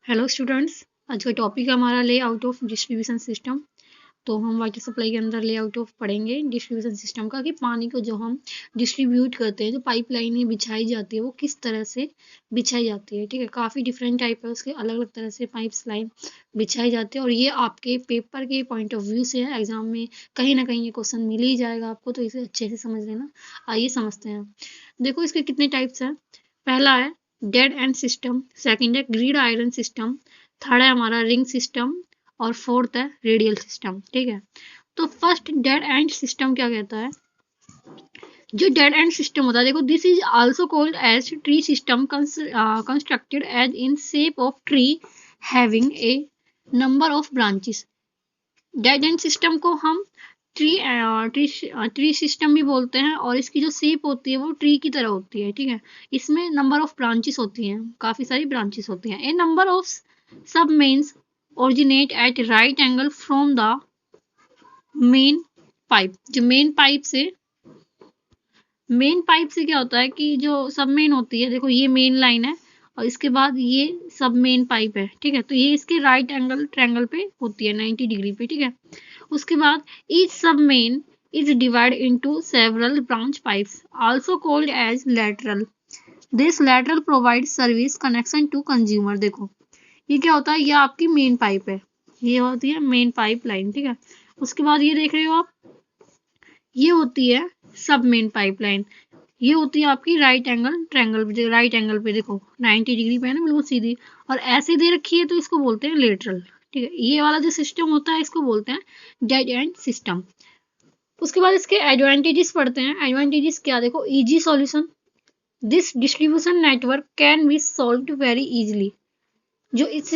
Hello students, आज का topic है हमारा लेआउट ऑफ डिस्ट्रीब्यूशन सिस्टम। तो हम वाटर सप्लाई के अंदर लेआउट ऑफ पढ़ेंगे डिस्ट्रीब्यूशन सिस्टम का, कि पानी को जो हम डिस्ट्रीब्यूट करते हैं, जो पाइपलाइन में बिछाई जाती है, वो किस तरह से बिछाई जाती है। ठीक है, काफ़ी डिफरेंट टाइप है उसके, अलग अलग तरह से पाइप्स लाइन बिछाई जाती है। और ये आपके पेपर के पॉइंट ऑफ व्यू से है, एग्जाम में कहीं ना कहीं ये क्वेश्चन मिल ही जाएगा आपको, तो इसे अच्छे से समझ लेना। आइए समझते हैं। देखो इसके कितने टाइप्स हैं। पहला है डेड एंड सिस्टम, सेकंड है ग्रिड आयरन सिस्टम, थर्ड है हमारा रिंग सिस्टम, और फोर्थ है रेडियल सिस्टम। ठीक है, तो फर्स्ट डेड एंड सिस्टम क्या कहता है। जो डेड एंड सिस्टम होता है, देखो this is also called as tree system, constructed as in shape of tree having a number of branches. Dead end system को हम ट्री ट्री सिस्टम भी बोलते हैं, और इसकी जो शेप होती है वो ट्री की तरह होती है। ठीक है, इसमें नंबर ऑफ ब्रांचेस होती हैं, काफी सारी ब्रांचेस होती हैं। A number of sub mains originate at right angle from the main pipe. जो मेन पाइप से क्या होता है कि जो सब मेन होती है, देखो ये मेन लाइन है और इसके बाद ये सब मेन पाइप है। ठीक है, तो ये इसके राइट एंगल ट्रायंगल पे होती है 90 डिग्री पे। ठीक है, उसके बाद each submain is divided into several branch pipes, also called as lateral. This lateral provides service connection to consumer. देखो ये क्या होता है, ये आपकी मेन पाइप है, ये होती है मेन पाइप लाइन। ठीक है, उसके बाद ये देख रहे हो आप, ये होती है सब मेन पाइप लाइन। ये होती है आपकी right angle triangle, right angle पे देखो 90 डिग्री पे है ना, बिल्कुल सीधी, और ऐसे दे रखी है, तो इसको बोलते हैं लेटरल। ठीक है, ये वाला जो सिस्टम होता है इसको बोलते हैं डेड एंड सिस्टम। उसके बाद इसके एडवांटेजेस पढ़ते हैं। एडवांटेजेस क्या, देखो easy solution, this distribution network can be solved very easily. जो इस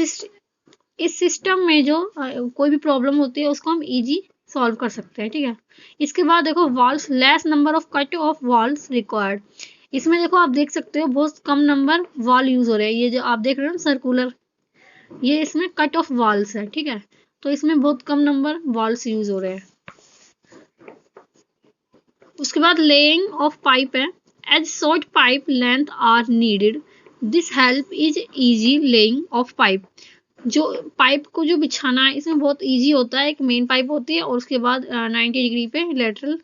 सिस्टम में जो कोई भी प्रॉब्लम होती है उसको हम इजी सॉल्व कर सकते हैं। ठीक है, इसके बाद देखो walls, less number of cut of walls required. इसमें देखो आप देख सकते हो बहुत कम नंबर वॉल यूज हो रहे हैं। ये जो आप देख रहे हो ना सर्कुलर, ये इसमें कट ऑफ वॉल्स है। ठीक है, तो इसमें बहुत कम नंबर वॉल्स यूज हो रहे हैं। उसके बाद लेइंग ऑफ पाइप है, as short pipe length are needed, this help is easy laying of pipe. जो पाइप को जो बिछाना है इसमें बहुत इजी होता है। एक मेन पाइप होती है और उसके बाद 90 डिग्री पे लेटरल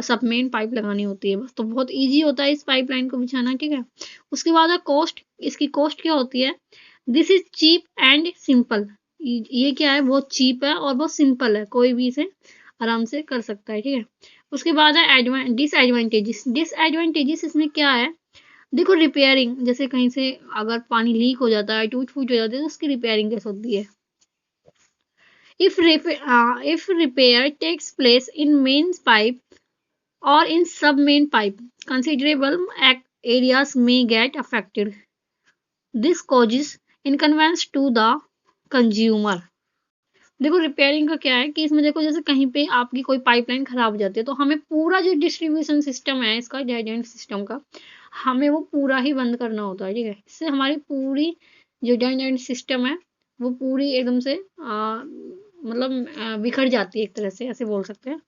सब मेन पाइप लगानी होती है बस, तो बहुत इजी होता है इस पाइपलाइन को बिछाना। ठीक है, उसके बाद है कॉस्ट। इसकी कॉस्ट क्या होती है, this is cheap and simple. ये क्या है, बहुत चीप है और बहुत सिंपल है, कोई भी इसे आराम से कर सकता है। ठीक है, उसके बाद है डिसएडवांटेजेस। डिसएडवांटेजेस इसमें क्या है, देखो रिपेयरिंग, जैसे कहीं से अगर पानी लीक हो जाता है, टूट फूट हो जाती है, तो उसकी रिपेयरिंग कैसे होती है। if repair takes place in main pipe or in sub main pipe, considerable areas may get affected. This causes inconvenience to the consumer. देखो रिपेयरिंग का क्या है कि इसमें देखो जैसे कहीं पे आपकी कोई पाइपलाइन खराब हो जाती है, तो हमें पूरा जो डिस्ट्रीब्यूशन सिस्टम है इसका, डेड एंड सिस्टम का, हमें वो पूरा ही बंद करना होता है। ठीक है, इससे हमारी पूरी जो डेड एंड सिस्टम है वो पूरी एकदम से मतलब बिखर जाती है एक तरह से, ऐसे बोल सकते हैं।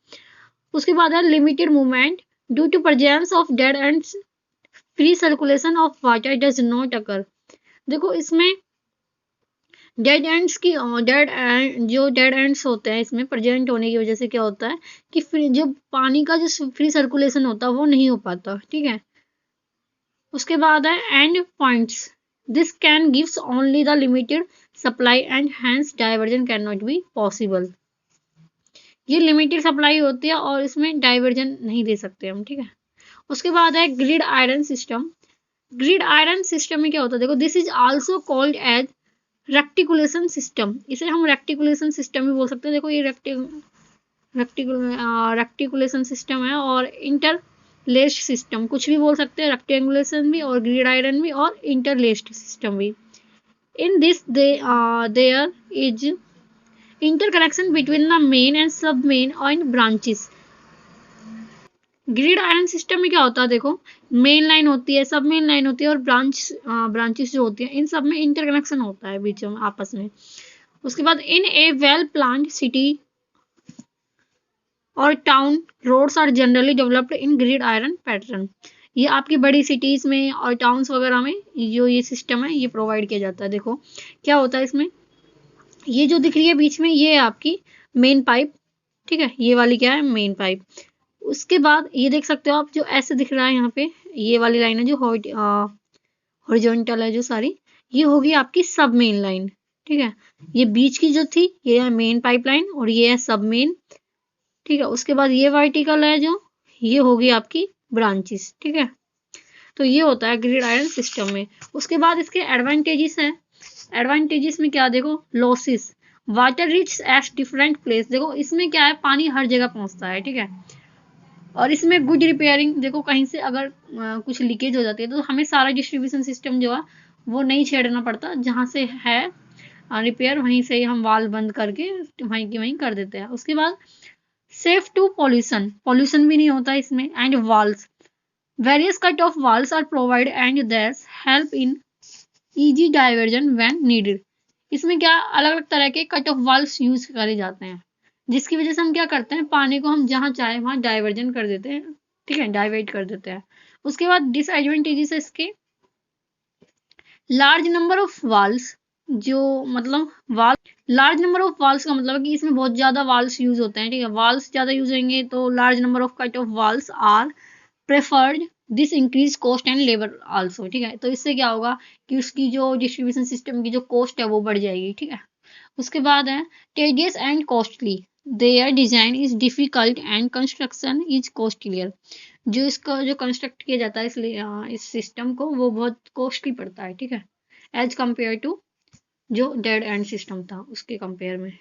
उसके बाद है limited movement due to presence of dead end, free circulation of water does not occur. देखो इसमें डेड एंड्स की डेड एंड्स होते हैं इसमें प्रेजेंट होने की वजह से क्या होता है कि जो पानी का जो फ्री सर्कुलेशन होता है वो नहीं हो पाता। ठीक है, उसके बाद है end points, this can gives only the limited supply and hence diversion can not be possible. ये लिमिटेड सप्लाई होती है और इसमें डाइवर्जन नहीं दे सकते हम। ठीक है, उसके बाद है grid iron system. Grid iron system में क्या होता है, देखो this is also called as reticulation system. इसे हम रेक्टिकुलेशन सिस्टम भी बोल सकते हैं। देखो ये रेक्टिकुलेशन सिस्टम है, और इंटरलेस्ड सिस्टम कुछ भी बोल सकते हैं, रेक्टेंगुलेशन भी और ग्रिड आयरन भी और इंटरलेस्ड सिस्टम भी। In this there is interconnection between the main and sub main and branches. Grid iron system में क्या होता है, देखो मेन लाइन होती है, सब मेन लाइन होती है, और ब्रांचेस जो होती है, इन सब में इंटरकनेक्शन होता है बीच में आपस में। उसके बाद in a well planned city और town, roads are generally developed in grid iron pattern. ये आपकी बड़ी सिटीज में और टाउन्स वगैरह में जो ये सिस्टम है ये प्रोवाइड किया जाता है। देखो क्या होता है इसमें, ये जो दिख रही है बीच में ये है आपकी मेन पाइप, ठीक है, ये वाली क्या है मेन पाइप। उसके बाद ये देख सकते हो आप जो ऐसे दिख रहा है यहाँ पे, ये वाली लाइन है जो हॉरिजॉन्टल है जो सारी, ये होगी आपकी सब मेन लाइन, ठीक है। ये बीच की जो थी ये है मेन पाइपलाइन और ये है सब मेन, ठीक है। उसके बाद ये वर्टिकल है जो, ये होगी आपकी ब्रांचेस, ठीक है। तो ये होता है ग्रिड आयरन सिस्टम में। उसके बाद इसके एडवांटेजेस हैं। एडवांटेजेस में क्या देखो, losses, water reach at different place. देखो इसमें क्या है, पानी हर जगह पहुंचता है, ठीक है। और इसमें गुड रिपेयरिंग, देखो कहीं से अगर कुछ लीकेज हो जाती है तो हमें सारा डिस्ट्रीब्यूशन सिस्टम जो है वो नहीं छेड़ना पड़ता, जहाँ से है रिपेयर वहीं से ही हम वाल बंद करके वहीं की वहीं कर देते हैं। उसके बाद सेफ टू पॉल्यूशन, पॉल्यूशन भी नहीं होता इसमें। And valves, various cut off valves are provide and that's help in easy diversion when needed. इसमें क्या अलग अलग तरह के कट ऑफ वाल्स यूज करे जाते हैं, जिसकी वजह से हम क्या करते हैं, पानी को हम जहाँ चाहे वहां डाइवर्जन कर देते हैं, ठीक है, डाइवर्ट कर देते हैं। उसके बाद डिसएडवांटेजेस है इसके, लार्ज नंबर ऑफ वाल्स, जो मतलब वाल, लार्ज नंबर ऑफ वाल्स का मतलब है कि इसमें बहुत ज्यादा वाल्स यूज होते हैं, ठीक है। वाल्स ज्यादा यूज होंगे तो large number of cut off valves are preferred, this increase cost and labour also, ठीक है। तो इससे क्या होगा कि उसकी जो डिस्ट्रीब्यूशन सिस्टम की जो कॉस्ट है वो बढ़ जाएगी, ठीक है। उसके बाद है tedious and costly, their design is difficult and construction is costlier. जो इसका जो कंस्ट्रक्ट किया जाता है इसलिए इस सिस्टम को वो बहुत कॉस्टली पड़ता है, ठीक है, एज कम्पेयर टू जो डेड एंड सिस्टम था उसके कंपेयर में।